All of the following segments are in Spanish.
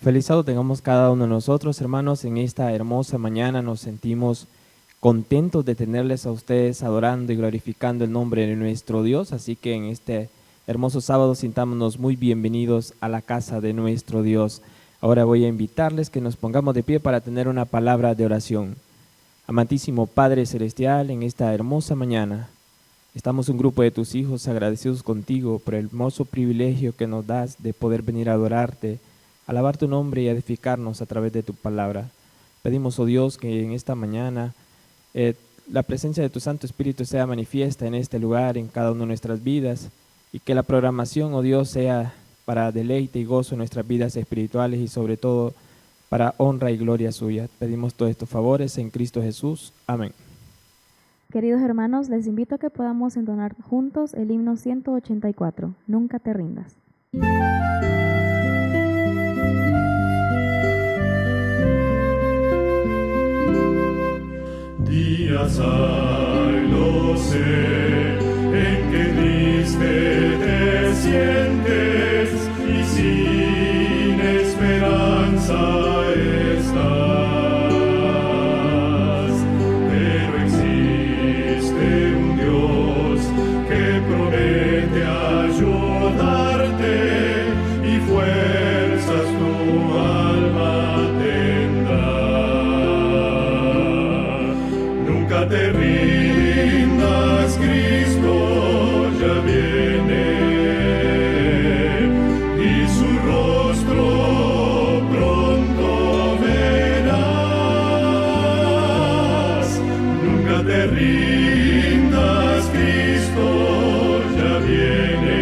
Feliz sábado tengamos cada uno de nosotros, hermanos. En esta hermosa mañana nos sentimos contentos de tenerles a ustedes adorando y glorificando el nombre de nuestro Dios. Así que en este hermoso sábado sintámonos muy bienvenidos a la casa de nuestro Dios. Ahora voy a invitarles que nos pongamos de pie para tener una palabra de oración. Amantísimo Padre Celestial, en esta hermosa mañana estamos un grupo de tus hijos agradecidos contigo por el hermoso privilegio que nos das de poder venir a adorarte, alabar tu nombre y edificarnos a través de tu palabra. Pedimos, oh Dios, que en esta mañana la presencia de tu Santo Espíritu sea manifiesta en este lugar, en cada una de nuestras vidas, y que la programación, oh Dios, sea para deleite y gozo en nuestras vidas espirituales y sobre todo para honra y gloria suya. Pedimos todos estos favores en Cristo Jesús. Amén. Queridos hermanos, les invito a que podamos entonar juntos el himno 184, Nunca te rindas. Días hay, lo sé, en que triste te sientes y sin esperanza estás, pero existe un Dios que promete ayudarte y fuerzas tu alma tendrá. Nunca te rindas, Cristo ya viene, y su rostro pronto verás. Nunca te rindas, Cristo ya viene,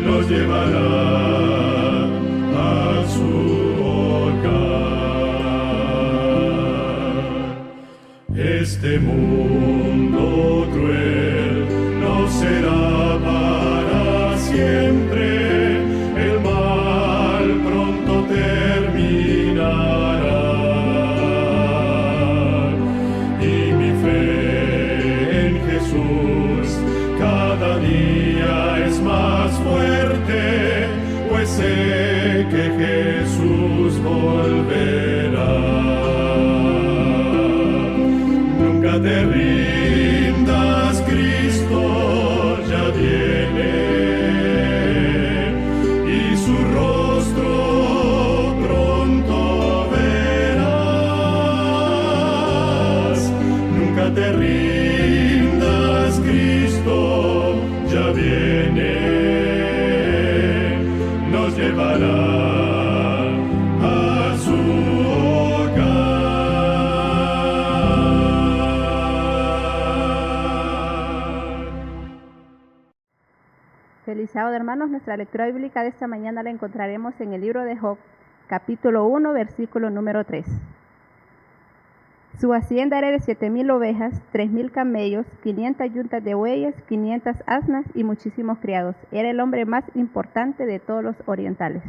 nos llevará a su Este mundo cruel no será para siempre, el mal pronto terminará. Y mi fe en Jesús cada día es más fuerte, pues sé que Jesús volverá. Nunca te rindas, Cristo ya viene, y su rostro pronto verás. Nunca te rindas, Cristo ya viene, nos llevará a su Feliz sábado, hermanos. Nuestra lectura bíblica de esta mañana la encontraremos en el libro de Job, capítulo 1, versículo número 3. Su hacienda era de 7,000 ovejas, 3,000 camellos, 500 yuntas de bueyes, 500 asnas y muchísimos criados. Era el hombre más importante de todos los orientales.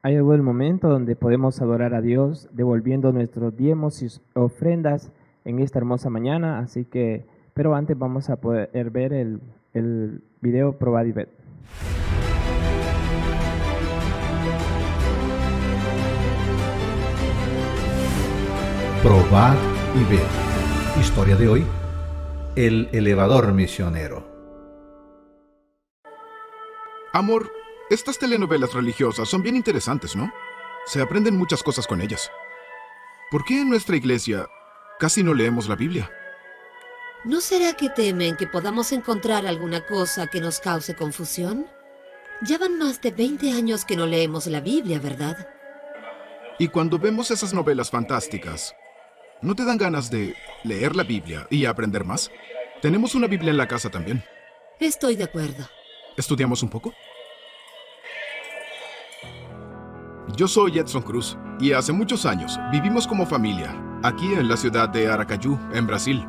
Ha llegado el momento donde podemos adorar a Dios devolviendo nuestros diezmos y ofrendas en esta hermosa mañana, así que, pero antes vamos a poder ver el video Probad y Ved. Probad y Ved. Historia de hoy: el elevador misionero. Amor, estas telenovelas religiosas son bien interesantes, ¿no? Se aprenden muchas cosas con ellas. ¿Por qué en nuestra iglesia casi no leemos la Biblia? ¿No será que temen que podamos encontrar alguna cosa que nos cause confusión? Ya van más de 20 años que no leemos la Biblia, ¿verdad? Y cuando vemos esas novelas fantásticas, ¿no te dan ganas de leer la Biblia y aprender más? Tenemos una Biblia en la casa también. Estoy de acuerdo. ¿Estudiamos un poco? Yo soy Edson Cruz y hace muchos años vivimos como familia aquí en la ciudad de Aracaju, en Brasil.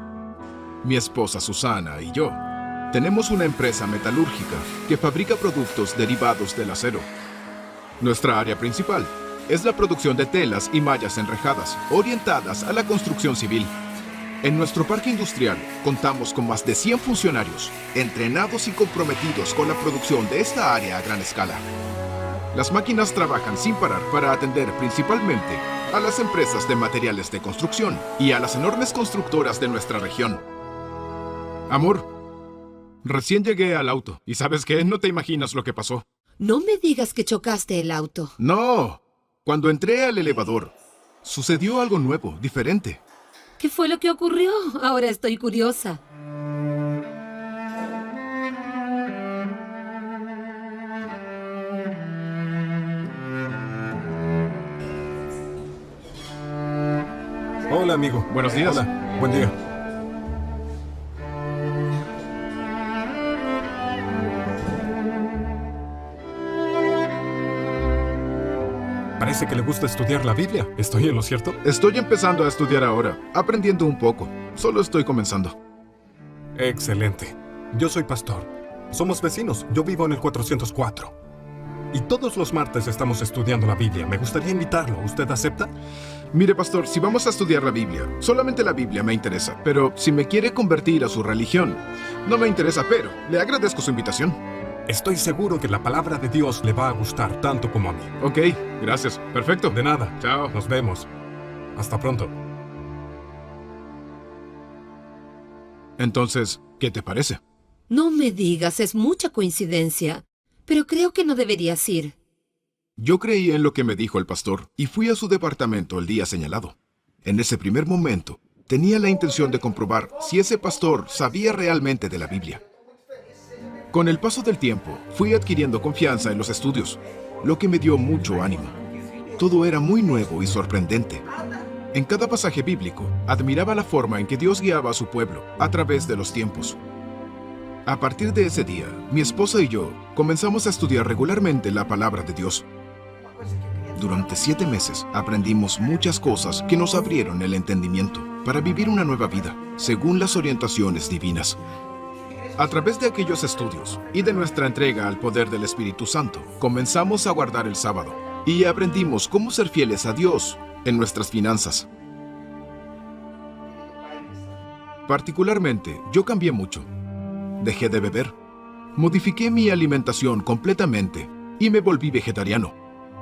Mi esposa Susana y yo tenemos una empresa metalúrgica que fabrica productos derivados del acero. Nuestra área principal es la producción de telas y mallas enrejadas orientadas a la construcción civil. En nuestro parque industrial contamos con más de 100 funcionarios, entrenados y comprometidos con la producción de esta área a gran escala. Las máquinas trabajan sin parar para atender principalmente a las empresas de materiales de construcción y a las enormes constructoras de nuestra región. Amor, recién llegué al auto y ¿sabes qué? No te imaginas lo que pasó. No me digas que chocaste el auto. No, cuando entré al elevador, sucedió algo nuevo, diferente. ¿Qué fue lo que ocurrió? Ahora estoy curiosa. Hola, amigo. Buenos días. Hola, buen día. Parece que le gusta estudiar la Biblia. ¿Estoy en lo cierto? Estoy empezando a estudiar ahora, aprendiendo un poco. Solo estoy comenzando. Excelente. Yo soy pastor. Somos vecinos. Yo vivo en el 404. Y todos los martes estamos estudiando la Biblia. Me gustaría invitarlo. ¿Usted acepta? Mire, pastor, si vamos a estudiar la Biblia, solamente la Biblia me interesa. Pero si me quiere convertir a su religión, no me interesa, pero le agradezco su invitación. Estoy seguro que la palabra de Dios le va a gustar tanto como a mí. Ok, gracias. Perfecto. De nada. Chao. Nos vemos. Hasta pronto. Entonces, ¿qué te parece? No me digas, es mucha coincidencia. Pero creo que no deberías ir. Yo creí en lo que me dijo el pastor y fui a su departamento el día señalado. En ese primer momento, tenía la intención de comprobar si ese pastor sabía realmente de la Biblia. Con el paso del tiempo, fui adquiriendo confianza en los estudios, lo que me dio mucho ánimo. Todo era muy nuevo y sorprendente. En cada pasaje bíblico, admiraba la forma en que Dios guiaba a su pueblo a través de los tiempos. A partir de ese día, mi esposa y yo comenzamos a estudiar regularmente la palabra de Dios. Durante 7 meses aprendimos muchas cosas que nos abrieron el entendimiento para vivir una nueva vida, según las orientaciones divinas. A través de aquellos estudios y de nuestra entrega al poder del Espíritu Santo, comenzamos a guardar el sábado y aprendimos cómo ser fieles a Dios en nuestras finanzas. Particularmente, yo cambié mucho. Dejé de beber, modifiqué mi alimentación completamente y me volví vegetariano.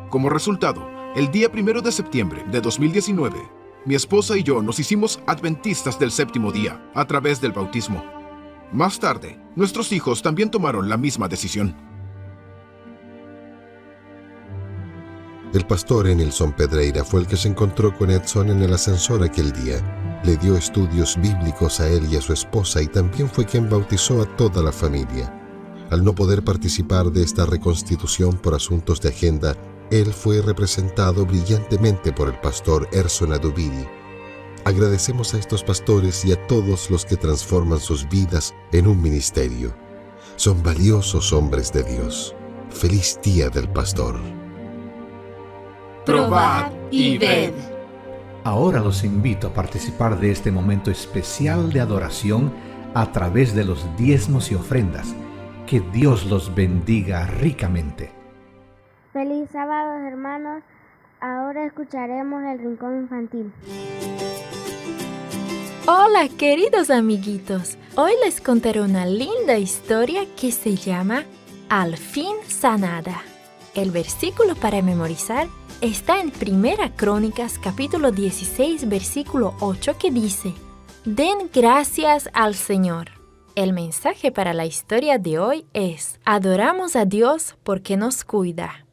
Como resultado, el día 1 de septiembre de 2019, mi esposa y yo nos hicimos adventistas del séptimo día a través del bautismo. Más tarde, nuestros hijos también tomaron la misma decisión. El pastor Enilson Pedreira fue el que se encontró con Edson en el ascensor aquel día. Le dio estudios bíblicos a él y a su esposa y también fue quien bautizó a toda la familia. Al no poder participar de esta reconstitución por asuntos de agenda, él fue representado brillantemente por el pastor Erson Adubiri. Agradecemos a estos pastores y a todos los que transforman sus vidas en un ministerio. Son valiosos hombres de Dios. Feliz Día del Pastor. Probad y ved. Ahora los invito a participar de este momento especial de adoración a través de los diezmos y ofrendas. Que Dios los bendiga ricamente. Feliz sábado, hermanos. Ahora escucharemos el Rincón Infantil. Hola, queridos amiguitos. Hoy les contaré una linda historia que se llama Al fin sanada. El versículo para memorizar está en 1 Crónicas capítulo 16 versículo 8 que dice: Den gracias al Señor. El mensaje para la historia de hoy es: adoramos a Dios porque nos cuida.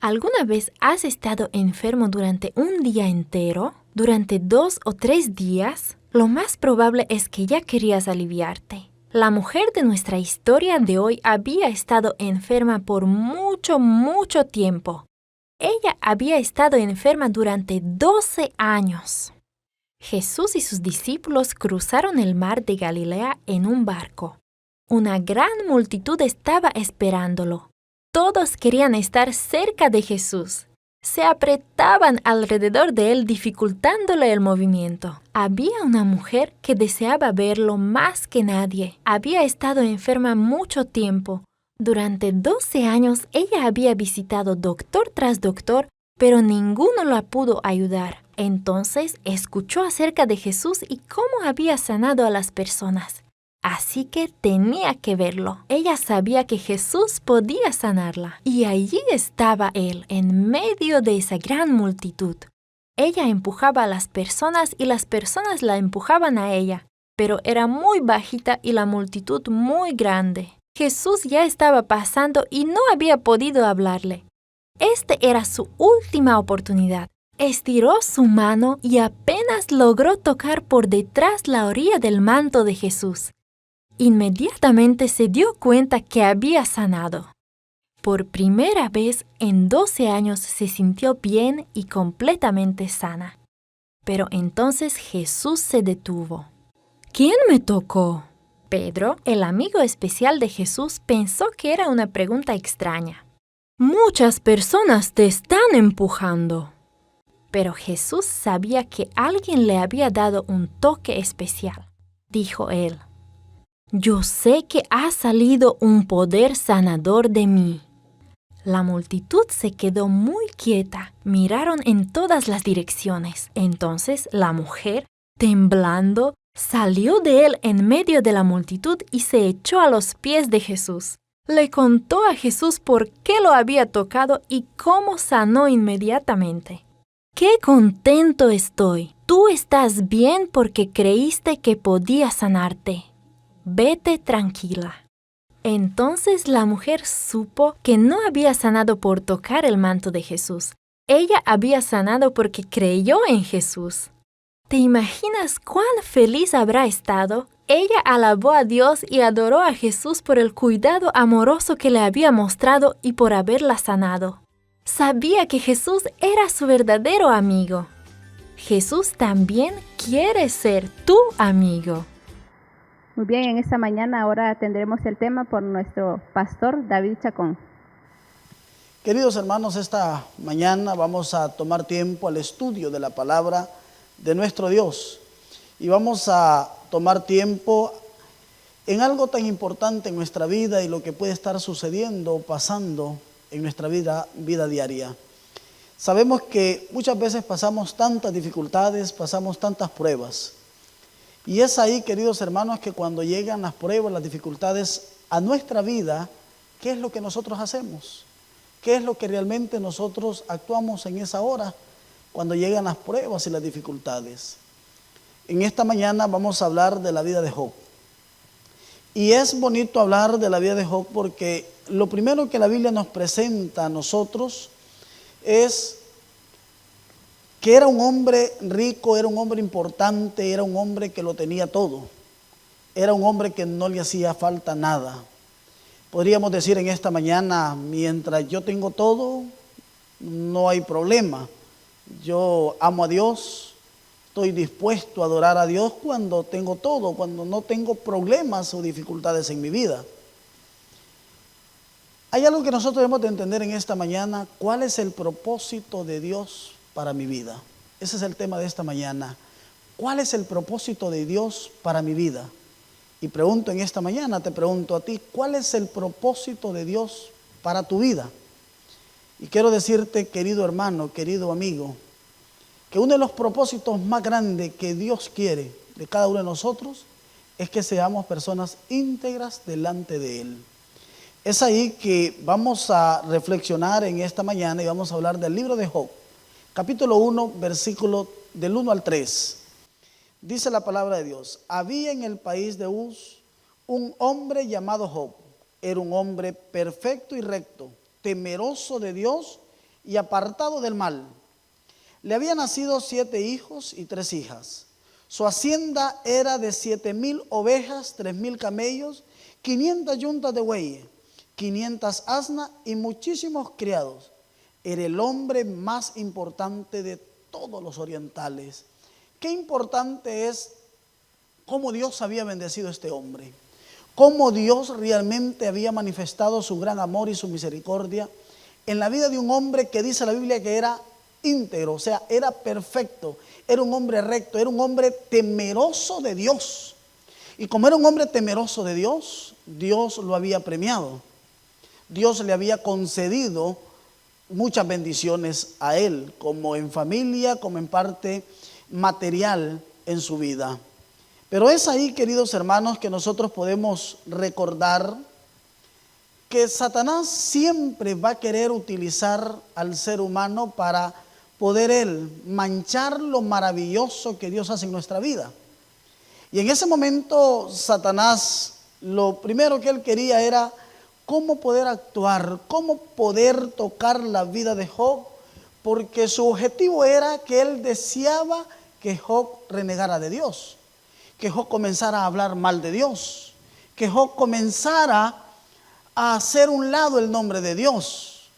¿Alguna vez has estado enfermo durante un día entero? ¿Durante 2 o 3 días? Lo más probable es que ya querías aliviarte. La mujer de nuestra historia de hoy había estado enferma por mucho tiempo. Ella había estado enferma durante 12 años. Jesús y sus discípulos cruzaron el mar de Galilea en un barco. Una gran multitud estaba esperándolo. Todos querían estar cerca de Jesús. Se apretaban alrededor de él, dificultándole el movimiento. Había una mujer que deseaba verlo más que nadie. Había estado enferma mucho tiempo. Durante 12 años ella había visitado doctor tras doctor, pero ninguno la pudo ayudar. Entonces escuchó acerca de Jesús y cómo había sanado a las personas. Así que tenía que verlo. Ella sabía que Jesús podía sanarla. Y allí estaba él, en medio de esa gran multitud. Ella empujaba a las personas y las personas la empujaban a ella. Pero era muy bajita y la multitud muy grande. Jesús ya estaba pasando y no había podido hablarle. Este era su última oportunidad. Estiró su mano y apenas logró tocar por detrás la orilla del manto de Jesús. Inmediatamente se dio cuenta que había sanado. Por primera vez en 12 años se sintió bien y completamente sana. Pero entonces Jesús se detuvo. ¿Quién me tocó? Pedro, el amigo especial de Jesús, pensó que era una pregunta extraña. Muchas personas te están empujando. Pero Jesús sabía que alguien le había dado un toque especial. Dijo él, yo sé que ha salido un poder sanador de mí. La multitud se quedó muy quieta. Miraron en todas las direcciones. Entonces la mujer, temblando, salió de él en medio de la multitud y se echó a los pies de Jesús. Le contó a Jesús por qué lo había tocado y cómo sanó inmediatamente. ¡Qué contento estoy! Tú estás bien porque creíste que podía sanarte. Vete tranquila. Entonces la mujer supo que no había sanado por tocar el manto de Jesús. Ella había sanado porque creyó en Jesús. ¿Te imaginas cuán feliz habrá estado? Ella alabó a Dios y adoró a Jesús por el cuidado amoroso que le había mostrado y por haberla sanado. Sabía que Jesús era su verdadero amigo. Jesús también quiere ser tu amigo. Muy bien, en esta mañana ahora tendremos el tema por nuestro pastor David Chacón. Queridos hermanos, esta mañana vamos a tomar tiempo al estudio de la palabra de nuestro Dios. Y vamos a tomar tiempo en algo tan importante en nuestra vida y lo que puede estar sucediendo o pasando en nuestra vida diaria. Sabemos que muchas veces pasamos tantas dificultades, pasamos tantas pruebas. Y es ahí, queridos hermanos, que cuando llegan las pruebas, las dificultades a nuestra vida, ¿qué es lo que nosotros hacemos? ¿Qué es lo que realmente nosotros actuamos en esa hora cuando llegan las pruebas y las dificultades? En esta mañana vamos a hablar de la vida de Job. Y es bonito hablar de la vida de Job porque lo primero que la Biblia nos presenta a nosotros es que era un hombre rico, era un hombre importante, era un hombre que lo tenía todo. Era un hombre que no le hacía falta nada. Podríamos decir en esta mañana, mientras yo tengo todo, no hay problema. Yo amo a Dios, estoy dispuesto a adorar a Dios cuando tengo todo, cuando no tengo problemas o dificultades en mi vida. Hay algo que nosotros debemos de entender en esta mañana. ¿Cuál es el propósito de Dios para mi vida? Ese es el tema de esta mañana. ¿Cuál es el propósito de Dios para mi vida? Y pregunto en esta mañana, te pregunto a ti, ¿cuál es el propósito de Dios para tu vida? Y quiero decirte, querido hermano, querido amigo, que uno de los propósitos más grandes que Dios quiere de cada uno de nosotros es que seamos personas íntegras delante de Él. Es ahí que vamos a reflexionar en esta mañana y vamos a hablar del libro de Job, capítulo 1, versículo del 1 al 3. Dice la palabra de Dios: había en el país de Uz un hombre llamado Job. Era un hombre perfecto y recto, temeroso de Dios y apartado del mal. Le habían nacido 7 hijos y 3 hijas. Su hacienda era de 7,000 ovejas, 3,000 camellos, 500 yuntas de bueyes, 500 asnas y muchísimos criados. Era el hombre más importante de todos los orientales. Qué importante es cómo Dios había bendecido a este hombre, cómo Dios realmente había manifestado su gran amor y su misericordia en la vida de un hombre que dice la Biblia que era íntegro, o sea, era perfecto, era un hombre recto, era un hombre temeroso de Dios. Y como era un hombre temeroso de Dios, Dios lo había premiado. Dios le había concedido muchas bendiciones a él, como en familia, como en parte material en su vida. Pero es ahí, queridos hermanos, que nosotros podemos recordar que Satanás siempre va a querer utilizar al ser humano para poder él manchar lo maravilloso que Dios hace en nuestra vida. Y en ese momento Satanás, lo primero que él quería era cómo poder actuar, cómo poder tocar la vida de Job, porque su objetivo era que él deseaba que Job renegara de Dios, que Job comenzara a hablar mal de Dios, que Job comenzara a hacer un lado el nombre de Dios.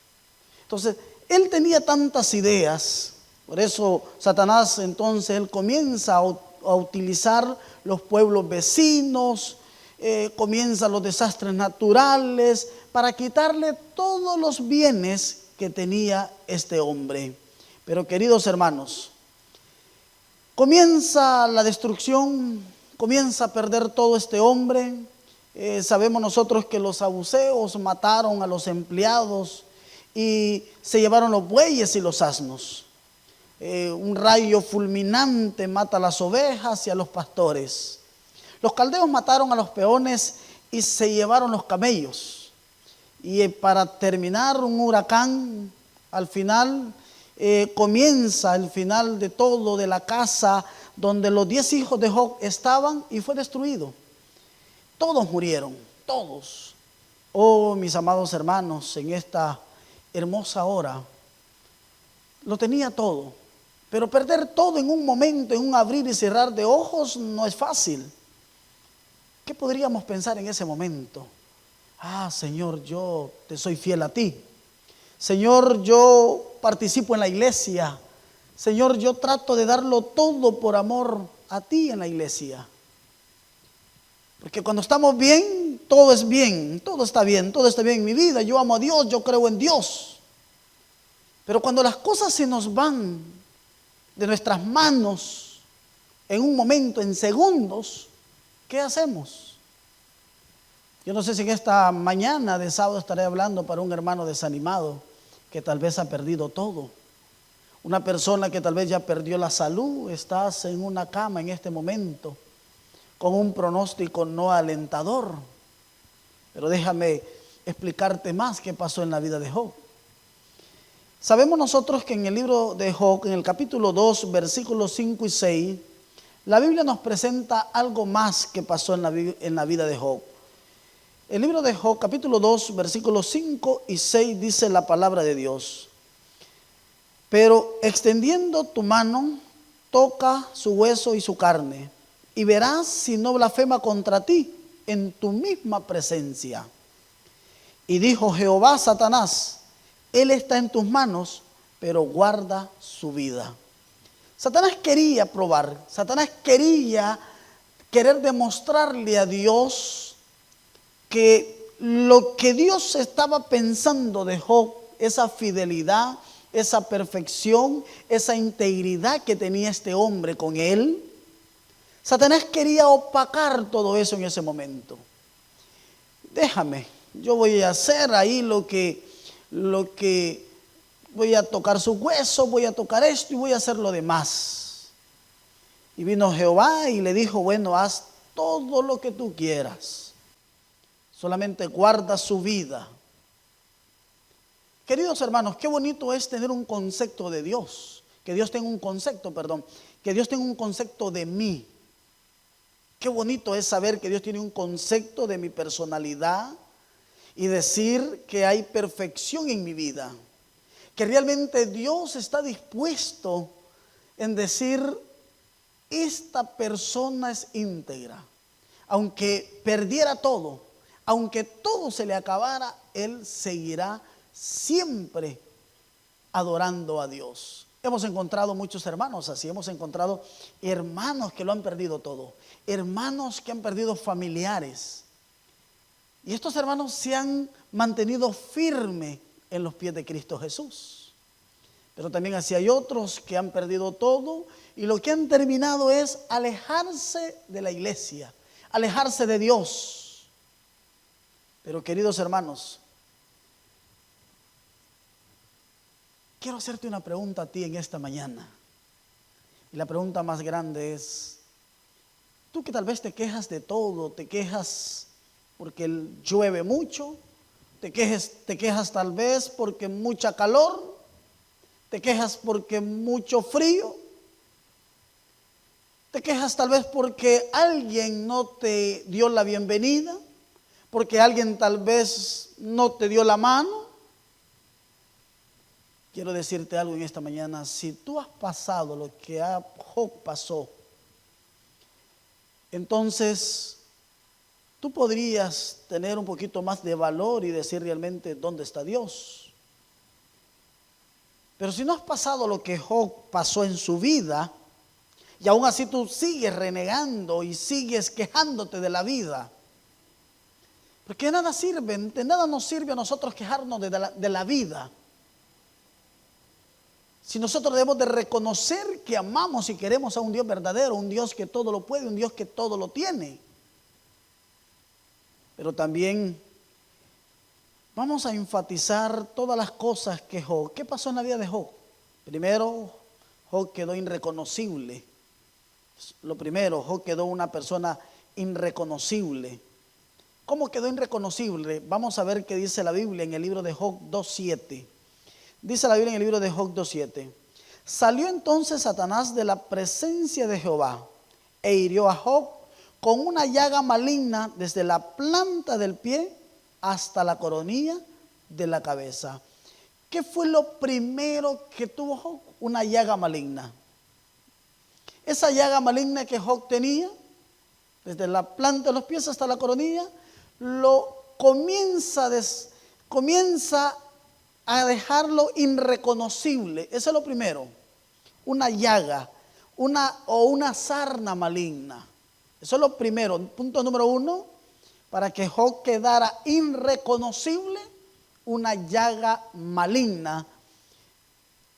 Entonces, él tenía tantas ideas, por eso Satanás entonces él comienza a utilizar los pueblos vecinos, comienza los desastres naturales para quitarle todos los bienes que tenía este hombre. Pero queridos hermanos, comienza la destrucción, comienza a perder todo este hombre. Sabemos nosotros que los sabuceos mataron a los empleados y se llevaron los bueyes y los asnos. Un rayo fulminante mata a las ovejas y a los pastores. Los caldeos mataron a los peones y se llevaron los camellos. Y para terminar, un huracán al final comienza el final de todo, de la casa donde los 10 hijos de Job estaban, y fue destruido. Todos murieron, todos. Oh, mis amados hermanos, en esta hermosa hora, lo tenía todo. Pero perder todo en un momento, en un abrir y cerrar de ojos, no es fácil. ¿Qué podríamos pensar en ese momento? Ah, Señor, yo te soy fiel a ti. Señor, yo participo en la iglesia. Señor, yo trato de darlo todo por amor a ti en la iglesia. Porque cuando estamos bien, todo es bien, todo está bien en mi vida. Yo amo a Dios, yo creo en Dios. Pero cuando las cosas se nos van de nuestras manos en un momento, en segundos, ¿qué hacemos? Yo no sé si en esta mañana de sábado estaré hablando para un hermano desanimado que tal vez ha perdido todo. Una persona que tal vez ya perdió la salud, estás en una cama en este momento con un pronóstico no alentador. Pero déjame explicarte más qué pasó en la vida de Job. Sabemos nosotros que en el libro de Job, en el capítulo 2, versículos 5 y 6, la Biblia nos presenta algo más que pasó en la vida de Job. El libro de Job, capítulo 2, versículos 5 y 6, dice la palabra de Dios: pero extendiendo tu mano, toca su hueso y su carne, y verás si no blasfema contra ti en tu misma presencia. Y dijo Jehová a Satanás: él está en tus manos, pero guarda su vida. Satanás quería probar, Satanás querer demostrarle a Dios que lo que Dios estaba pensando de Job, esa fidelidad, esa perfección, esa integridad que tenía este hombre con él, Satanás quería opacar todo eso en ese momento. Déjame, yo voy a hacer ahí lo que voy a tocar su hueso, voy a tocar esto y voy a hacer lo demás. Y vino Jehová y le dijo: bueno, haz todo lo que tú quieras, solamente guarda su vida. Queridos hermanos, qué bonito es tener un concepto de Dios, que Dios tenga un concepto de mí. Qué bonito es saber que Dios tiene un concepto de mi personalidad y decir que hay perfección en mi vida, que realmente Dios está dispuesto en decir: esta persona es íntegra, aunque perdiera todo, aunque todo se le acabara, él seguirá siempre adorando a Dios. Hemos encontrado muchos hermanos así, hemos encontrado hermanos que lo han perdido todo, hermanos que han perdido familiares. Y estos hermanos se han mantenido firmes en los pies de Cristo Jesús. Pero también así hay otros que han perdido todo y lo que han terminado es alejarse de la iglesia, alejarse de Dios. Pero queridos hermanos, quiero hacerte una pregunta a ti en esta mañana. Y la pregunta más grande es, tú que tal vez te quejas de todo, te quejas porque llueve mucho, te quejas tal vez porque mucha calor, te quejas porque mucho frío, te quejas tal vez porque alguien no te dio la bienvenida, porque alguien tal vez no te dio la mano. Quiero decirte algo en esta mañana, si tú has pasado lo que Job pasó, entonces tú podrías tener un poquito más de valor y decir realmente dónde está Dios. Pero si no has pasado lo que Job pasó en su vida, y aún así tú sigues renegando y sigues quejándote de la vida, porque de nada nos sirve a nosotros quejarnos de la vida. Si nosotros debemos de reconocer que amamos y queremos a un Dios verdadero, un Dios que todo lo puede, un Dios que todo lo tiene. Pero también vamos a enfatizar todas las cosas que Job. ¿Qué pasó en la vida de Job? Primero, Job quedó irreconocible. Lo primero, Job quedó una persona irreconocible. ¿Cómo quedó irreconocible? Vamos a ver qué dice la Biblia en el libro de Job 2:7. Dice la Biblia en el libro de Job 2:7. Salió entonces Satanás de la presencia de Jehová e hirió a Job con una llaga maligna desde la planta del pie hasta la coronilla de la cabeza. ¿Qué fue lo primero que tuvo Job? Una llaga maligna. Esa llaga maligna que Job tenía, desde la planta de los pies hasta la coronilla, lo comienza a dejarlo irreconocible. Eso es lo primero. Una llaga, una sarna maligna. Eso es lo primero. Punto número 1, para que Job quedara irreconocible, una llaga maligna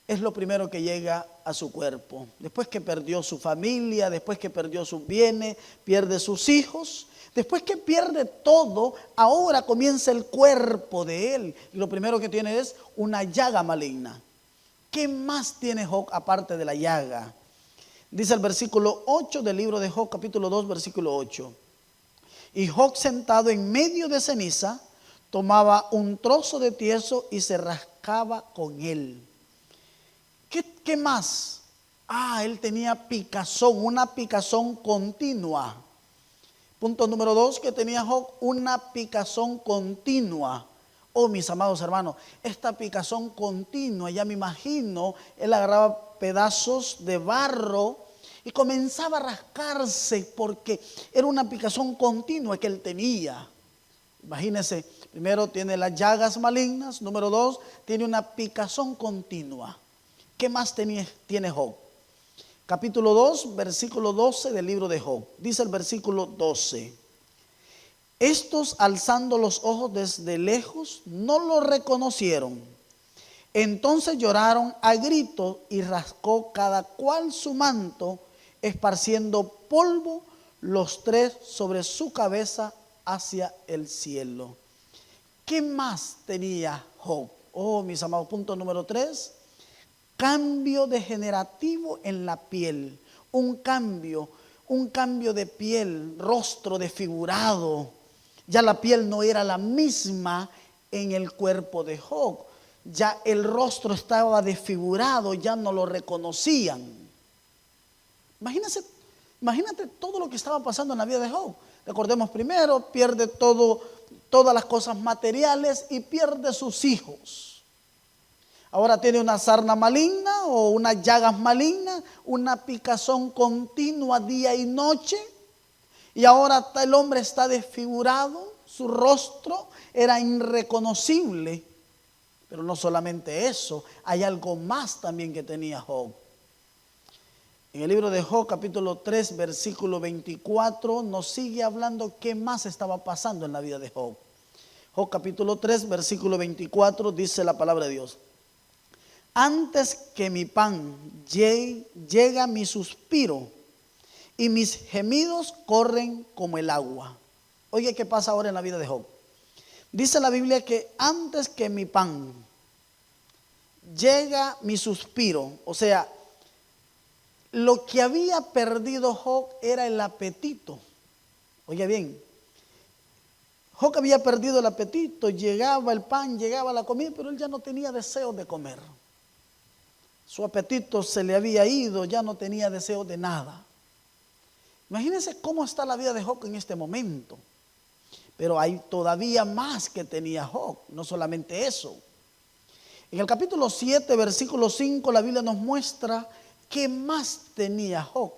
es lo primero que llega a su cuerpo. Después que perdió su familia, después que perdió sus bienes, pierde sus hijos, después que pierde todo, ahora comienza el cuerpo de él. Y lo primero que tiene es una llaga maligna. ¿Qué más tiene Job aparte de la llaga? Dice el versículo 8 del libro de Job, capítulo 2, versículo 8. Y Job, sentado en medio de ceniza, tomaba un trozo de tieso y se rascaba con él. ¿Qué más? Él tenía picazón, una picazón continua. Punto número 2 que tenía Job, una picazón continua. Oh, mis amados hermanos, esta picazón continua, ya me imagino, él agarraba pedazos de barro y comenzaba a rascarse porque era una picazón continua que él tenía. Imagínense, primero tiene las llagas malignas, número 2, tiene una picazón continua. ¿Qué más tiene Job? Capítulo 2, versículo 12 del libro de Job. Dice el versículo 12. Estos, alzando los ojos desde lejos, no lo reconocieron. Entonces lloraron a gritos y rascó cada cual su manto, esparciendo polvo los tres sobre su cabeza hacia el cielo. ¿Qué más tenía Job? Oh, mis amados, punto número 3. Cambio degenerativo en la piel. Un cambio de piel, rostro desfigurado. Ya la piel no era la misma en el cuerpo de Job. Ya el rostro estaba desfigurado, ya no lo reconocían. Imagínate todo lo que estaba pasando en la vida de Job. Recordemos primero, pierde todas las cosas materiales y pierde sus hijos. Ahora tiene una sarna maligna o unas llagas malignas, una picazón continua día y noche. Y ahora el hombre está desfigurado, su rostro era irreconocible. Pero no solamente eso, hay algo más también que tenía Job. En el libro de Job, capítulo 3, versículo 24, nos sigue hablando qué más estaba pasando en la vida de Job. Job, capítulo 3, versículo 24, dice la palabra de Dios. Antes que mi pan llega mi suspiro y mis gemidos corren como el agua. Oye, ¿qué pasa ahora en la vida de Job? Dice la Biblia que antes que mi pan llega mi suspiro. O sea, lo que había perdido Job era el apetito. Oiga bien, Job había perdido el apetito, llegaba el pan, llegaba la comida, pero él ya no tenía deseo de comer. Su apetito se le había ido, ya no tenía deseo de nada. Imagínense cómo está la vida de Job en este momento. Pero hay todavía más que tenía Job, no solamente eso. En el capítulo 7, versículo 5, la Biblia nos muestra qué más tenía Job.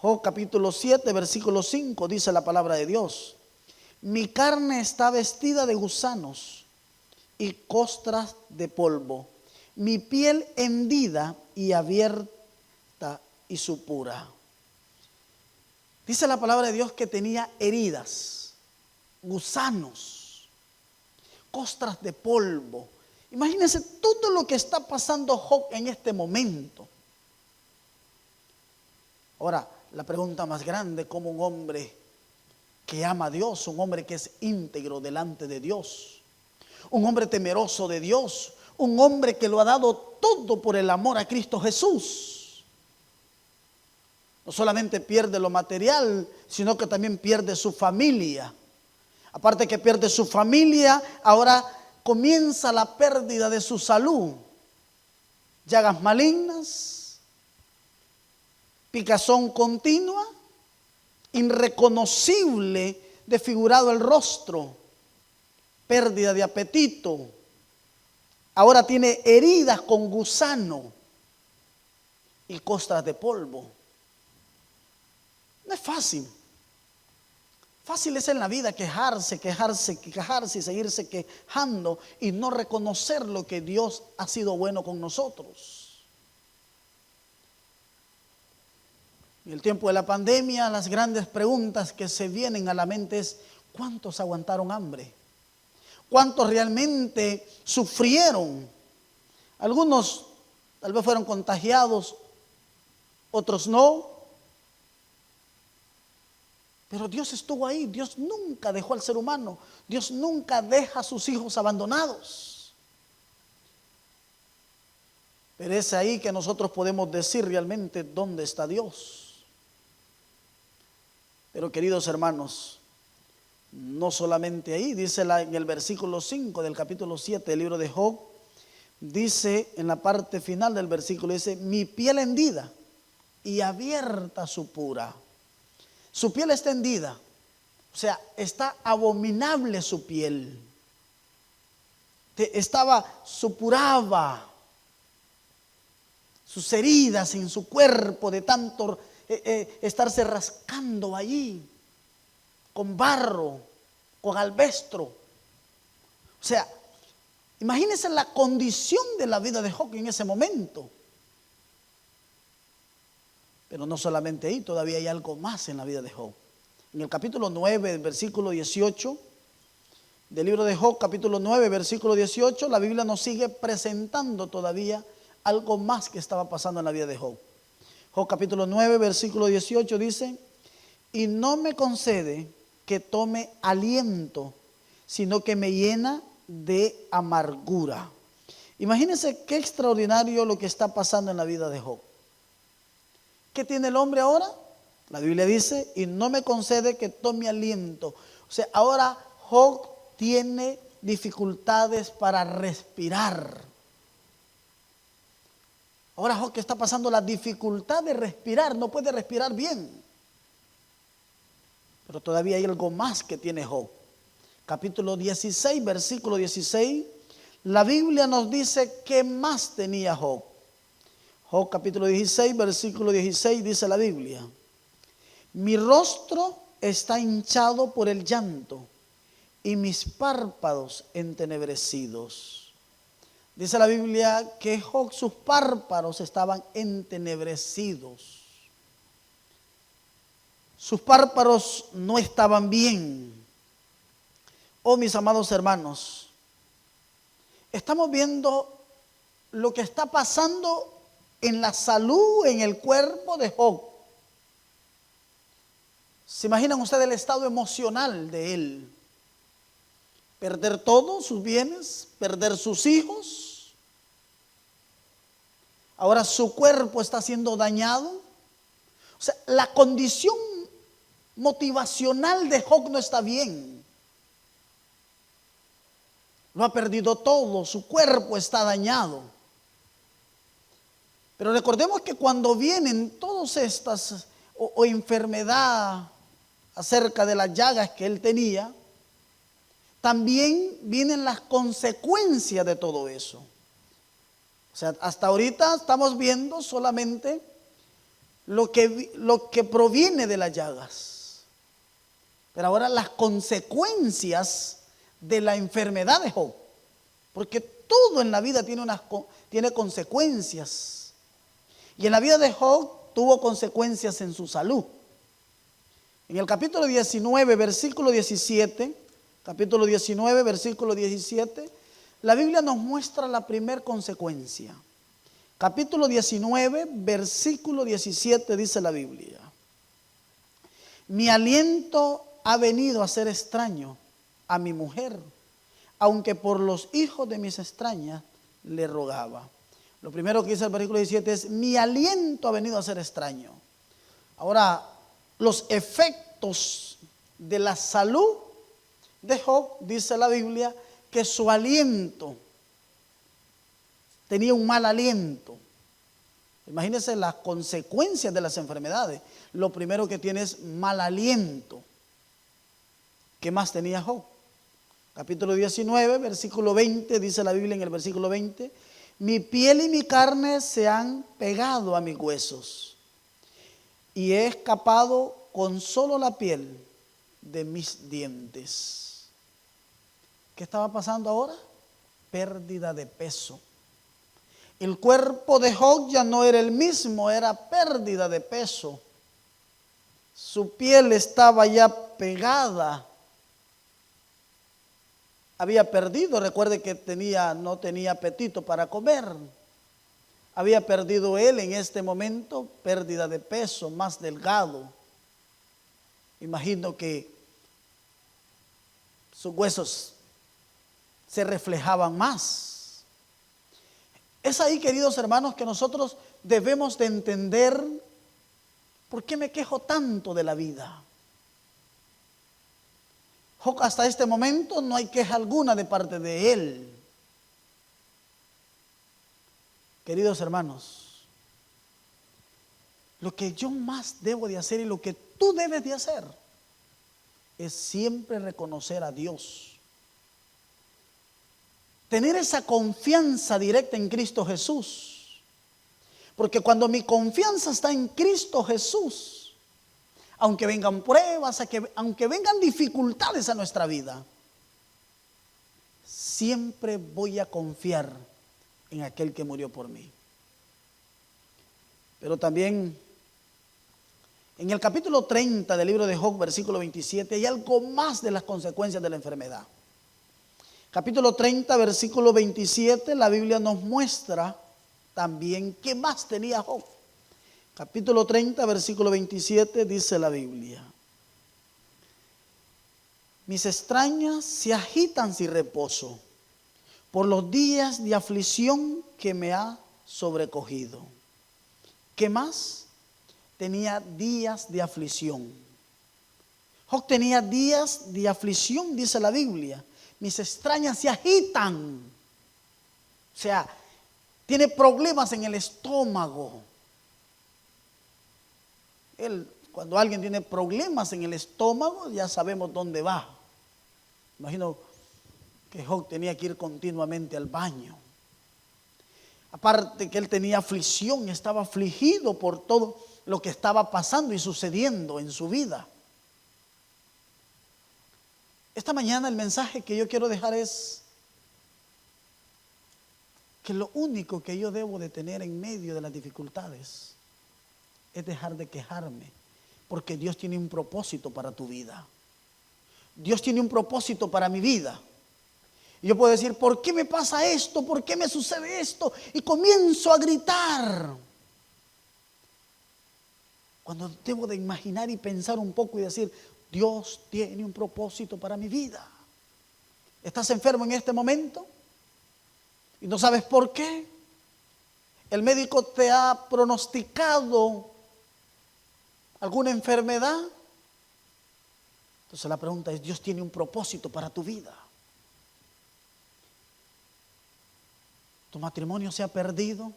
Job capítulo 7, versículo 5, dice la palabra de Dios: mi carne está vestida de gusanos y costras de polvo, mi piel hendida y abierta y supura. Dice la palabra de Dios que tenía heridas, gusanos, costras de polvo. Imagínense todo lo que está pasando Job en este momento. Ahora, la pregunta más grande: ¿cómo un hombre que ama a Dios, un hombre que es íntegro delante de Dios, un hombre temeroso de Dios, un hombre que lo ha dado todo por el amor a Cristo Jesús, no solamente pierde lo material, sino que también pierde su familia? Aparte que pierde su familia, ahora comienza la pérdida de su salud. Llagas malignas, picazón continua, irreconocible, desfigurado el rostro, pérdida de apetito. Ahora tiene heridas con gusano y costras de polvo. No es fácil. Fácil es en la vida quejarse y seguirse quejando y no reconocer lo que Dios ha sido bueno con nosotros. En el tiempo de la pandemia, las grandes preguntas que se vienen a la mente es: ¿cuántos aguantaron hambre? ¿Cuántos realmente sufrieron? Algunos tal vez fueron contagiados, otros no. Pero Dios estuvo ahí. Dios nunca dejó al ser humano. Dios nunca deja a sus hijos abandonados. Pero es ahí que nosotros podemos decir realmente dónde está Dios. Pero queridos hermanos, no solamente ahí. Dice en el versículo 5 del capítulo 7 del libro de Job, dice en la parte final del versículo, dice: mi piel hendida y abierta supura. Su piel está hendida, o sea, está abominable su piel. Supuraba sus heridas en su cuerpo de tanto estarse rascando allí con barro, con albestro. O sea, imagínense la condición de la vida de Job en ese momento. Pero no solamente ahí, todavía hay algo más en la vida de Job. En el capítulo 9, versículo 18, del libro de Job, capítulo 9, versículo 18, la Biblia nos sigue presentando todavía algo más que estaba pasando en la vida de Job. Job capítulo 9, versículo 18 dice: y no me concede que tome aliento, sino que me llena de amargura. Imagínense qué extraordinario lo que está pasando en la vida de Job. ¿Qué tiene el hombre ahora? La Biblia dice: y no me concede que tome aliento. O sea, ahora Job tiene dificultades para respirar. Ahora Job que está pasando la dificultad de respirar, no puede respirar bien. Pero todavía hay algo más que tiene Job. Capítulo 16, versículo 16, la Biblia nos dice qué más tenía Job. Job capítulo 16, versículo 16 dice la Biblia: mi rostro está hinchado por el llanto y mis párpados entenebrecidos. Dice la Biblia que Job, sus párpados estaban entenebrecidos. Sus párpados no estaban bien. Oh, mis amados hermanos, estamos viendo lo que está pasando en la salud, en el cuerpo de Job. ¿Se imaginan ustedes el estado emocional de él? Perder todos sus bienes, perder sus hijos, Ahora su cuerpo está siendo dañado. O sea, la condición motivacional de Job no está bien. Lo ha perdido todo, su cuerpo está dañado. Pero recordemos que cuando vienen todas estas o enfermedad acerca de las llagas que él tenía, también vienen las consecuencias de todo eso. O sea, hasta ahorita estamos viendo solamente lo que proviene de las llagas. Pero ahora las consecuencias de la enfermedad de Job. Porque todo en la vida tiene consecuencias. Y en la vida de Job tuvo consecuencias en su salud. En el capítulo 19, versículo 17, capítulo 19, versículo 17, la Biblia nos muestra la primera consecuencia. Capítulo 19, versículo 17 dice la Biblia: mi aliento ha venido a ser extraño a mi mujer, aunque por los hijos de mis extrañas le rogaba. Lo primero que dice el versículo 17 es: mi aliento ha venido a ser extraño. Ahora, los efectos de la salud de Job, dice la Biblia, que su aliento tenía un mal aliento. Imagínense las consecuencias de las enfermedades. Lo primero que tiene es mal aliento. ¿Qué más tenía Job? Capítulo 19, versículo 20, dice la Biblia en el versículo 20: mi piel y mi carne se han pegado a mis huesos, y he escapado con solo la piel de mis dientes. ¿Qué estaba pasando ahora? Pérdida de peso. El cuerpo de Job ya no era el mismo, era pérdida de peso. Su piel estaba ya pegada. Había perdido, recuerde que no tenía apetito para comer. Había perdido él en este momento pérdida de peso, más delgado. Imagino que sus huesos se reflejaban más. Es ahí, queridos hermanos, que nosotros debemos de entender por qué me quejo tanto de la vida. Job, hasta este momento no hay queja alguna de parte de él. Queridos hermanos, lo que yo más debo de hacer y lo que tú debes de hacer es siempre reconocer a Dios. Tener esa confianza directa en Cristo Jesús. Porque cuando mi confianza está en Cristo Jesús, aunque vengan pruebas, aunque vengan dificultades a nuestra vida, siempre voy a confiar en aquel que murió por mí. Pero también en el capítulo 30 del libro de Job, versículo 27, hay algo más de las consecuencias de la enfermedad. Capítulo 30, versículo 27, la Biblia nos muestra también qué más tenía Job. Capítulo 30, versículo 27, dice la Biblia: mis extrañas se agitan sin reposo por los días de aflicción que me ha sobrecogido. ¿Qué más? Tenía días de aflicción. Job tenía días de aflicción, dice la Biblia. Mis extrañas se agitan. O sea, tiene problemas en el estómago. Cuando alguien tiene problemas en el estómago, ya sabemos dónde va. Imagino que Job tenía que ir continuamente al baño. Aparte que él tenía aflicción, estaba afligido por todo lo que estaba pasando y sucediendo en su vida. Esta mañana el mensaje que yo quiero dejar es que lo único que yo debo de tener en medio de las dificultades es dejar de quejarme, porque Dios tiene un propósito para tu vida. Dios tiene un propósito para mi vida. Y yo puedo decir: ¿por qué me pasa esto? ¿Por qué me sucede esto? Y comienzo a gritar. Cuando debo de imaginar y pensar un poco y decir: Dios tiene un propósito para mi vida. ¿Estás enfermo en este momento? ¿Y no sabes por qué? El médico te ha pronosticado alguna enfermedad. Entonces la pregunta es, ¿Dios tiene un propósito para tu vida? ¿Tu matrimonio se ha perdido?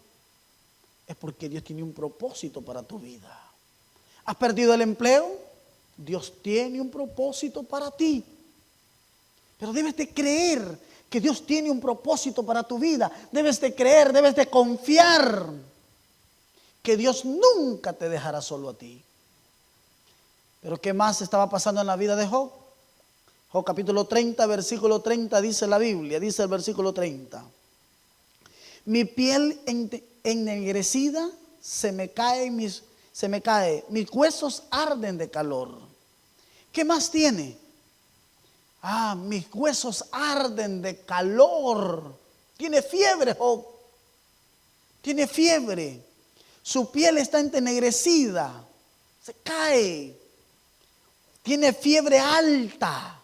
Es porque Dios tiene un propósito para tu vida. ¿Has perdido el empleo? Dios tiene un propósito para ti. Pero debes de creer que Dios tiene un propósito para tu vida. Debes de creer, debes de confiar que Dios nunca te dejará solo a ti. Pero ¿qué más estaba pasando en la vida de Job? Job capítulo 30, versículo 30 dice la Biblia, dice el versículo 30. Mi piel ennegrecida se me cae, mis huesos arden de calor. ¿Qué más tiene? Mis huesos arden de calor. Tiene fiebre, Job. Tiene fiebre. Su piel está ennegrecida. Se cae. Tiene fiebre alta.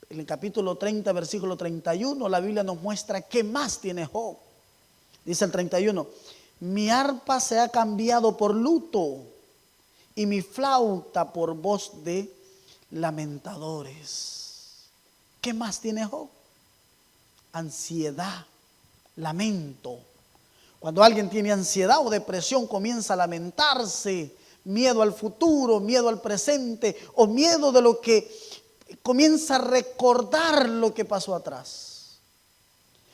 En el capítulo 30, versículo 31, la Biblia nos muestra qué más tiene Job. Dice el 31, mi arpa se ha cambiado por luto y mi flauta por voz de lamentadores. ¿Qué más tiene Job? Ansiedad, lamento. Cuando alguien tiene ansiedad o depresión, comienza a lamentarse, miedo al futuro, miedo al presente o miedo de lo que comienza a recordar lo que pasó atrás.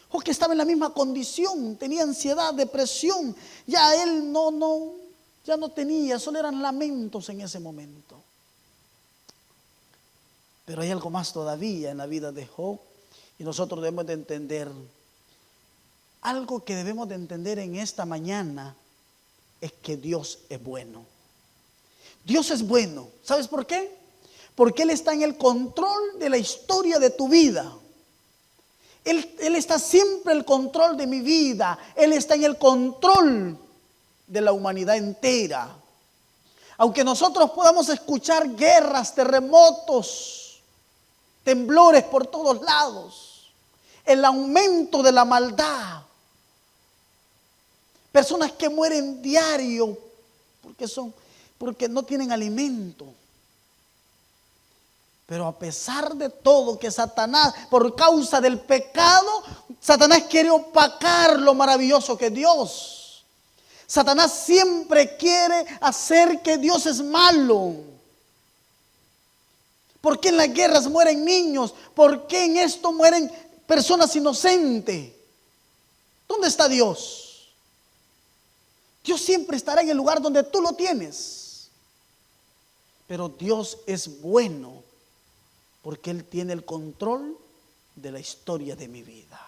Job que estaba en la misma condición, tenía ansiedad, depresión, ya él ya no tenía, solo eran lamentos en ese momento. Pero hay algo más todavía en la vida de Job y nosotros debemos de entender. Algo que debemos de entender en esta mañana es que Dios es bueno. Dios es bueno. ¿Sabes por qué? Porque Él está en el control de la historia de tu vida. Él está siempre en el control de mi vida. Él está en el control de la humanidad entera. Aunque nosotros podamos escuchar guerras, terremotos, temblores por todos lados, el aumento de la maldad, personas que mueren diario porque no tienen alimento. Pero a pesar de todo que Satanás, por causa del pecado, Satanás quiere opacar lo maravilloso que es Dios. Satanás siempre quiere hacer que Dios es malo. ¿Por qué en las guerras mueren niños? ¿Por qué en esto mueren personas inocentes? ¿Dónde está Dios? Dios siempre estará en el lugar donde tú lo tienes. Pero Dios es bueno porque Él tiene el control de la historia de mi vida.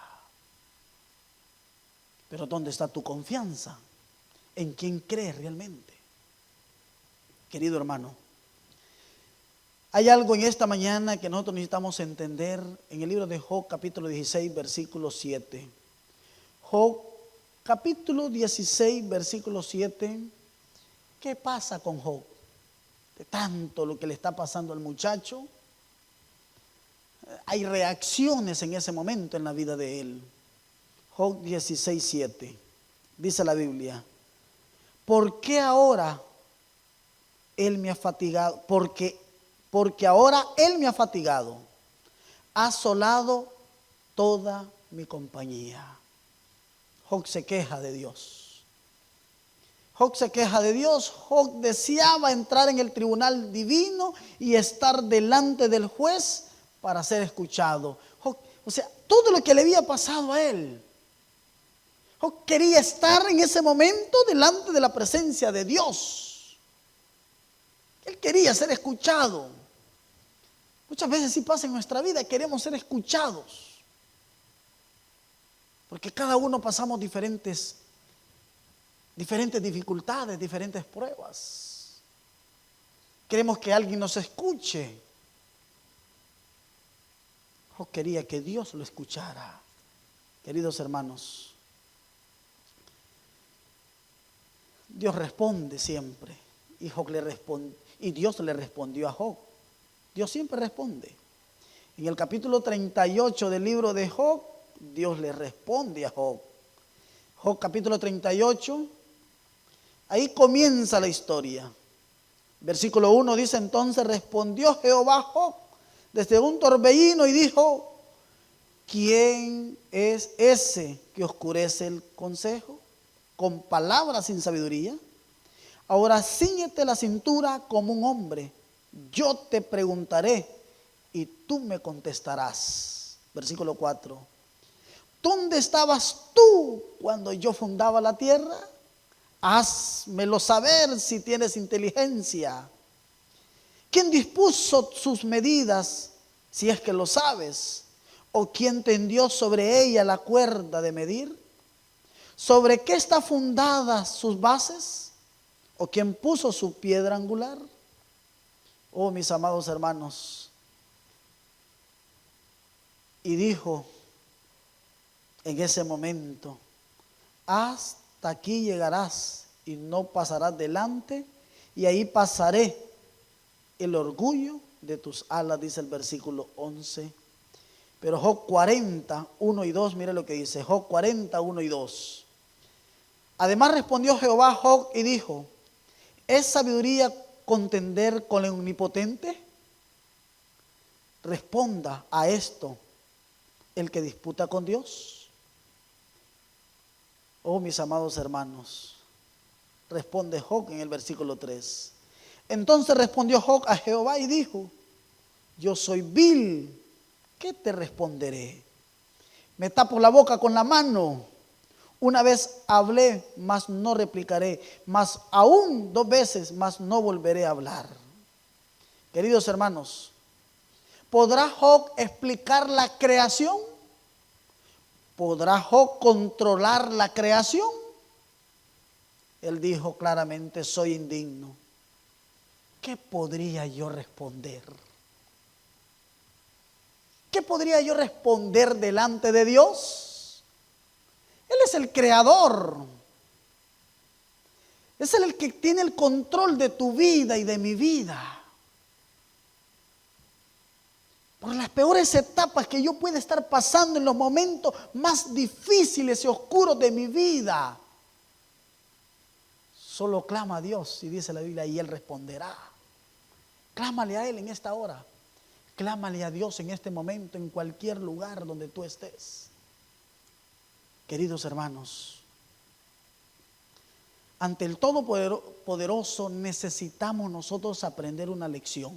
Pero ¿dónde está tu confianza? ¿En quién crees realmente? Querido hermano, hay algo en esta mañana que nosotros necesitamos entender en el libro de Job, capítulo 16, versículo 7. Job, capítulo 16, versículo 7. ¿Qué pasa con Job? De tanto lo que le está pasando al muchacho, hay reacciones en ese momento en la vida de él. Job 16, 7. Dice la Biblia, ¿por qué ahora él me ha fatigado? Porque ahora él me ha fatigado, ha asolado toda mi compañía. Job se queja de Dios. Job se queja de Dios. Job deseaba entrar en el tribunal divino y estar delante del juez para ser escuchado. Job, o sea, todo lo que le había pasado a él. Job quería estar en ese momento delante de la presencia de Dios. Él quería ser escuchado. Muchas veces sí pasa en nuestra vida, queremos ser escuchados. Porque cada uno pasamos diferentes dificultades, diferentes pruebas. Queremos que alguien nos escuche. Job quería que Dios lo escuchara. Queridos hermanos, Dios responde siempre. Y Dios le respondió a Job. Dios siempre responde. En el capítulo 38 del libro de Job, Dios le responde a Job. Job capítulo 38, ahí comienza la historia. Versículo 1 dice: entonces respondió Jehová a Job desde un torbellino y dijo: ¿quién es ese que oscurece el consejo con palabras sin sabiduría? Ahora cíñete la cintura como un hombre. Yo te preguntaré y tú me contestarás. Versículo 4. ¿Dónde estabas tú cuando yo fundaba la tierra? Házmelo saber si tienes inteligencia. ¿Quién dispuso sus medidas, si es que lo sabes? ¿O quién tendió sobre ella la cuerda de medir? ¿Sobre qué está fundada sus bases? ¿O quién puso su piedra angular? Oh, mis amados hermanos. Y dijo en ese momento: hasta aquí llegarás y no pasarás delante, y ahí pasaré el orgullo de tus alas, dice el versículo 11. Pero Job 40, 1 y 2, mire lo que dice, Job 40, 1 y 2. Además respondió Jehová a Job y dijo: ¿es sabiduría contender con el omnipotente? Responda a esto el que disputa con Dios. Oh, mis amados hermanos, responde Job en el versículo 3. Entonces respondió Job a Jehová y dijo: yo soy vil, ¿qué te responderé? Me tapo la boca con la mano. Una vez hablé, mas no replicaré, mas aún 2 veces, mas no volveré a hablar. Queridos hermanos, ¿podrá Job explicar la creación? ¿Podrá Job controlar la creación? Él dijo claramente: soy indigno. ¿Qué podría yo responder? ¿Qué podría yo responder delante de Dios? Él es el creador. Es el que tiene el control de tu vida y de mi vida. Por las peores etapas que yo pueda estar pasando en los momentos más difíciles y oscuros de mi vida, solo clama a Dios, y dice la Biblia, y Él responderá. Clámale a Él en esta hora. Clámale a Dios en este momento, en cualquier lugar donde tú estés. Queridos hermanos, ante el Todopoderoso necesitamos nosotros aprender una lección.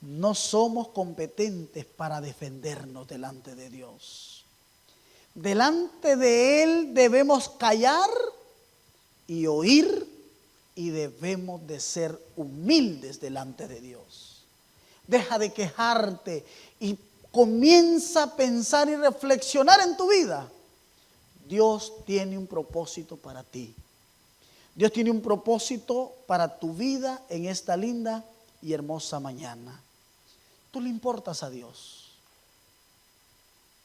No somos competentes para defendernos delante de Dios. Delante de Él debemos callar y oír, y debemos de ser humildes delante de Dios. Deja de quejarte y comienza a pensar y reflexionar en tu vida. Dios tiene un propósito para ti. Dios tiene un propósito para tu vida en esta linda y hermosa mañana. Tú le importas a Dios.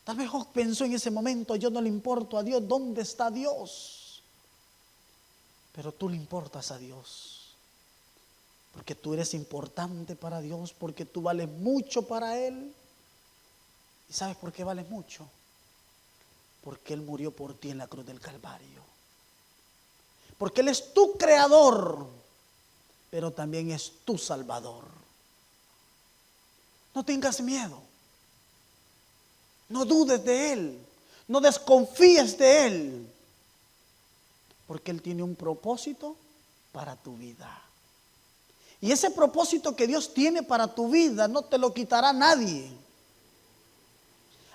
Tal vez Job pensó en ese momento: yo no le importo a Dios, ¿dónde está Dios? Pero tú le importas a Dios, porque tú eres importante para Dios, porque tú vales mucho para Él. ¿Y sabes por qué vales mucho? Porque Él murió por ti en la cruz del Calvario. Porque Él es tu creador, pero también es tu salvador. No tengas miedo. No dudes de Él. No desconfíes de Él. Porque Él tiene un propósito para tu vida. Y ese propósito que Dios tiene para tu vida no te lo quitará nadie.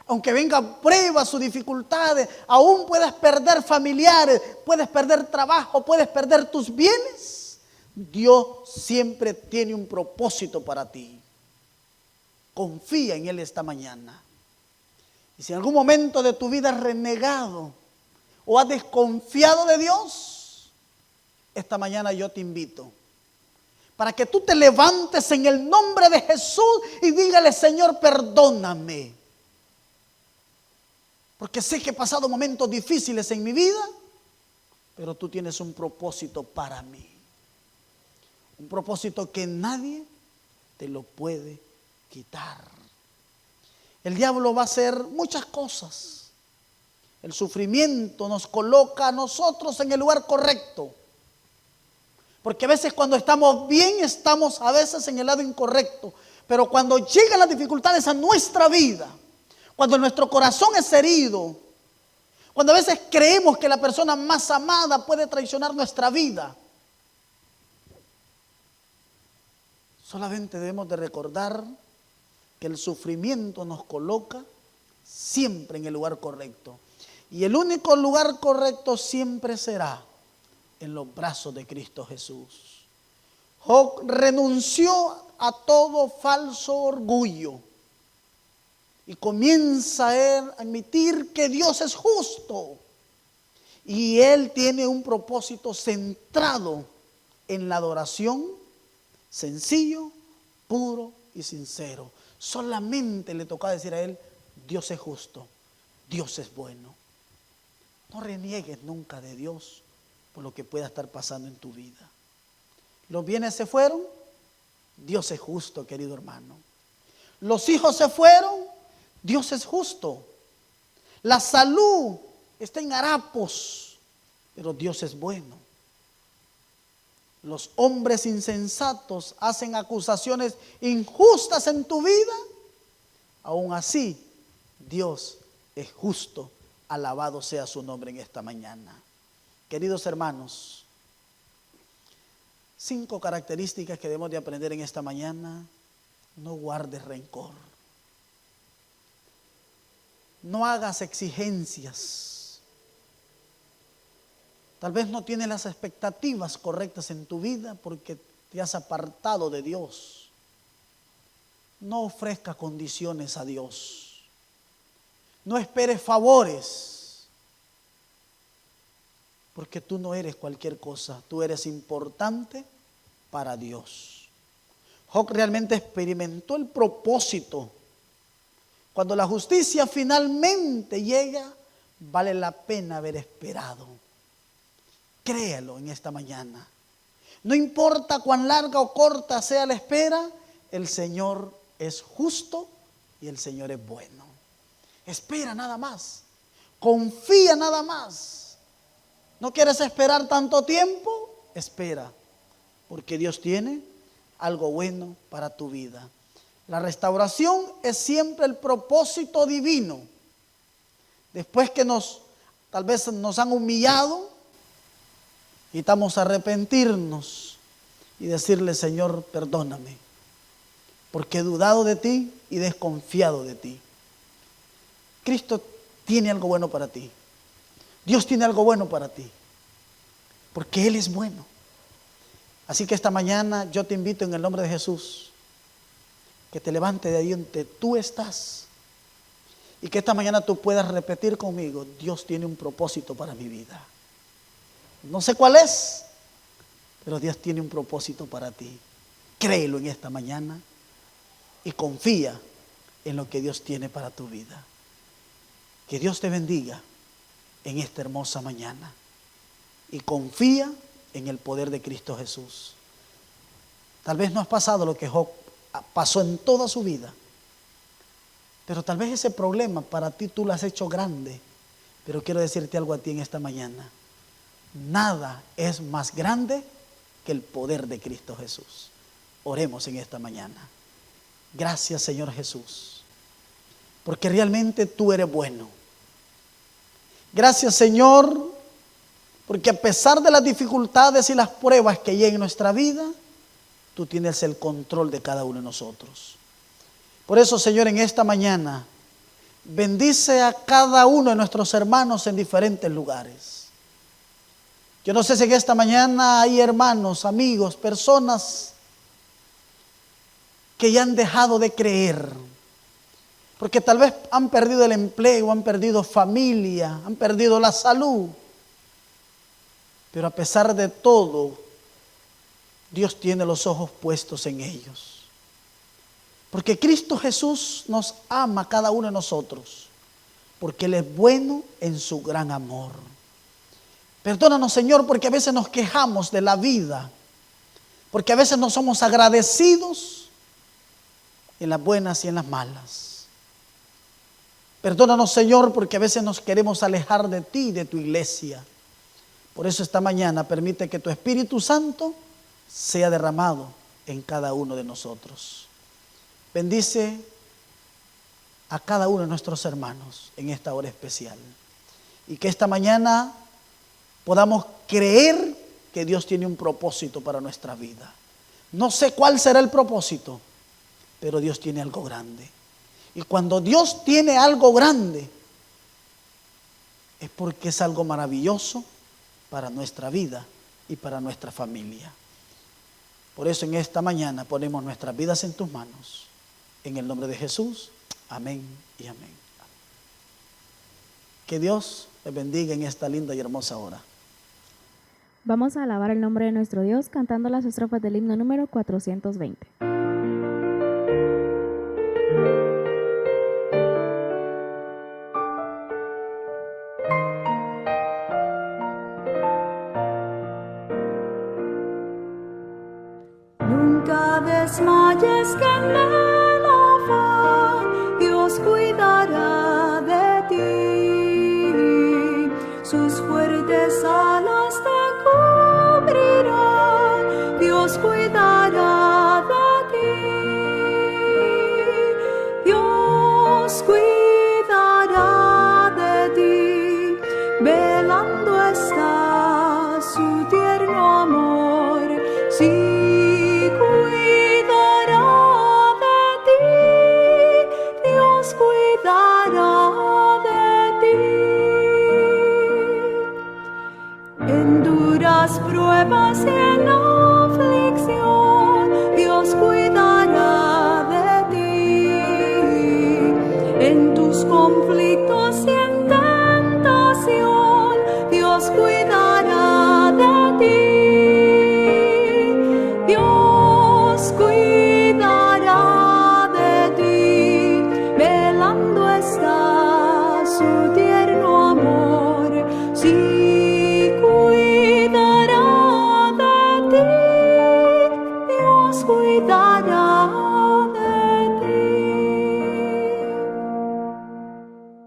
Aunque vengan pruebas o dificultades, aún puedas perder familiares, puedes perder trabajo, puedes perder tus bienes. Dios siempre tiene un propósito para ti. Confía en Él esta mañana. Y si en algún momento de tu vida has renegado o has desconfiado de Dios, esta mañana yo te invito para que tú te levantes en el nombre de Jesús y dígale: Señor, perdóname. Porque sé que he pasado momentos difíciles en mi vida, pero tú tienes un propósito para mí. Un propósito que nadie te lo puede quitar. El diablo va a hacer muchas cosas. El sufrimiento nos coloca a nosotros en el lugar correcto. Porque a veces cuando estamos bien, estamos a veces en el lado incorrecto. Pero cuando llegan las dificultades a nuestra vida, cuando nuestro corazón es herido, cuando a veces creemos que la persona más amada puede traicionar nuestra vida, solamente debemos de recordar que el sufrimiento nos coloca siempre en el lugar correcto. Y el único lugar correcto siempre será en los brazos de Cristo Jesús. Job renunció a todo falso orgullo y comienza él a admitir que Dios es justo. Y él tiene un propósito centrado en la adoración, sencillo, puro y sincero. Solamente le tocaba decir a él, Dios es justo, Dios es bueno. No reniegues nunca de Dios por lo que pueda estar pasando en tu vida. Los bienes se fueron, Dios es justo, querido hermano. Los hijos se fueron, Dios es justo. La salud está en harapos, pero Dios es bueno. Los hombres insensatos hacen acusaciones injustas en tu vida. Aún así, Dios es justo. Alabado sea su nombre en esta mañana. Queridos hermanos, 5 características que debemos de aprender en esta mañana. No guardes rencor. No hagas exigencias. Tal vez no tienes las expectativas correctas en tu vida porque te has apartado de Dios. No ofrezcas condiciones a Dios. No esperes favores, porque tú no eres cualquier cosa, tú eres importante para Dios. Job realmente experimentó el propósito. Cuando la justicia finalmente llega, vale la pena haber esperado. Créalo en esta mañana. No importa cuán larga o corta sea la espera, el Señor es justo y el Señor es bueno. Espera nada más, confía nada más. ¿No quieres esperar tanto tiempo? Espera, porque Dios tiene algo bueno para tu vida. La restauración es siempre el propósito divino. Después que tal vez nos han humillado, necesitamos arrepentirnos y decirle, Señor, perdóname, porque he dudado de ti y desconfiado de ti. Cristo tiene algo bueno para ti. Dios tiene algo bueno para ti. Porque Él es bueno. Así que esta mañana yo te invito en el nombre de Jesús que te levantes de ahí donde tú estás. Y que esta mañana tú puedas repetir conmigo, Dios tiene un propósito para mi vida. No sé cuál es, pero Dios tiene un propósito para ti. Créelo en esta mañana y confía en lo que Dios tiene para tu vida. Que Dios te bendiga en esta hermosa mañana y confía en el poder de Cristo Jesús. Tal vez no has pasado lo que Job pasó en toda su vida, pero tal vez ese problema para ti tú lo has hecho grande. Pero quiero decirte algo a ti en esta mañana. Nada es más grande que el poder de Cristo Jesús. Oremos en esta mañana. Gracias, Señor Jesús, porque realmente tú eres bueno. Gracias, Señor, porque a pesar de las dificultades y las pruebas que lleguen en nuestra vida, tú tienes el control de cada uno de nosotros. Por eso, Señor, en esta mañana, bendice a cada uno de nuestros hermanos en diferentes lugares. Yo no sé si en esta mañana hay hermanos, amigos, personas que ya han dejado de creer. Porque tal vez han perdido el empleo, han perdido familia, han perdido la salud. Pero a pesar de todo, Dios tiene los ojos puestos en ellos. Porque Cristo Jesús nos ama a cada uno de nosotros. Porque Él es bueno en su gran amor. Perdónanos, Señor, porque a veces nos quejamos de la vida. Porque a veces no somos agradecidos en las buenas y en las malas. Perdónanos, Señor, porque a veces nos queremos alejar de ti y de tu iglesia. Por eso esta mañana permite que tu Espíritu Santo sea derramado en cada uno de nosotros. Bendice a cada uno de nuestros hermanos en esta hora especial. Y que esta mañana podamos creer que Dios tiene un propósito para nuestra vida. No sé cuál será el propósito, pero Dios tiene algo grande. Y cuando Dios tiene algo grande, es porque es algo maravilloso para nuestra vida y para nuestra familia. Por eso en esta mañana ponemos nuestras vidas en tus manos. En el nombre de Jesús, amén y amén. Que Dios les bendiga en esta linda y hermosa hora. Vamos a alabar el nombre de nuestro Dios cantando las estrofas del himno número 420. Nunca desmayes que en el afán Dios cuidará de ti. Sus fuertes alas te cubrirán, Dios cuidará de ti. Dios cuidará de ti, velando está su tierno amor. Sí. Pruebas y en aflicción, Dios cuidará de ti. En tus conflictos y en tentación, Dios cuidará de ti. Dios cuidará de ti, velando está su tierno amor. Sí.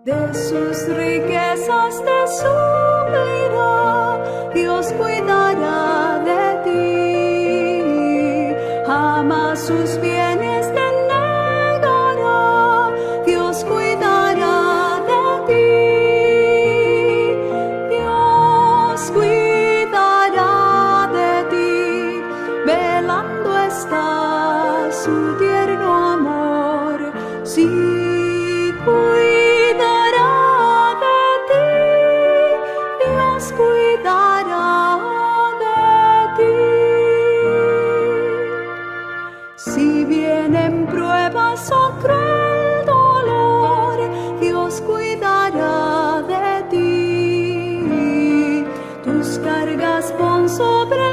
De sus riquezas te suplirá, Dios cuidará de ti. Jamás sus bienes te negará, Dios cuidará de ti. Dios cuidará de ti, velando está su tierno amor. Sí. Si vienen pruebas o cruel dolor, Dios cuidará de ti. Tus cargas pon sobre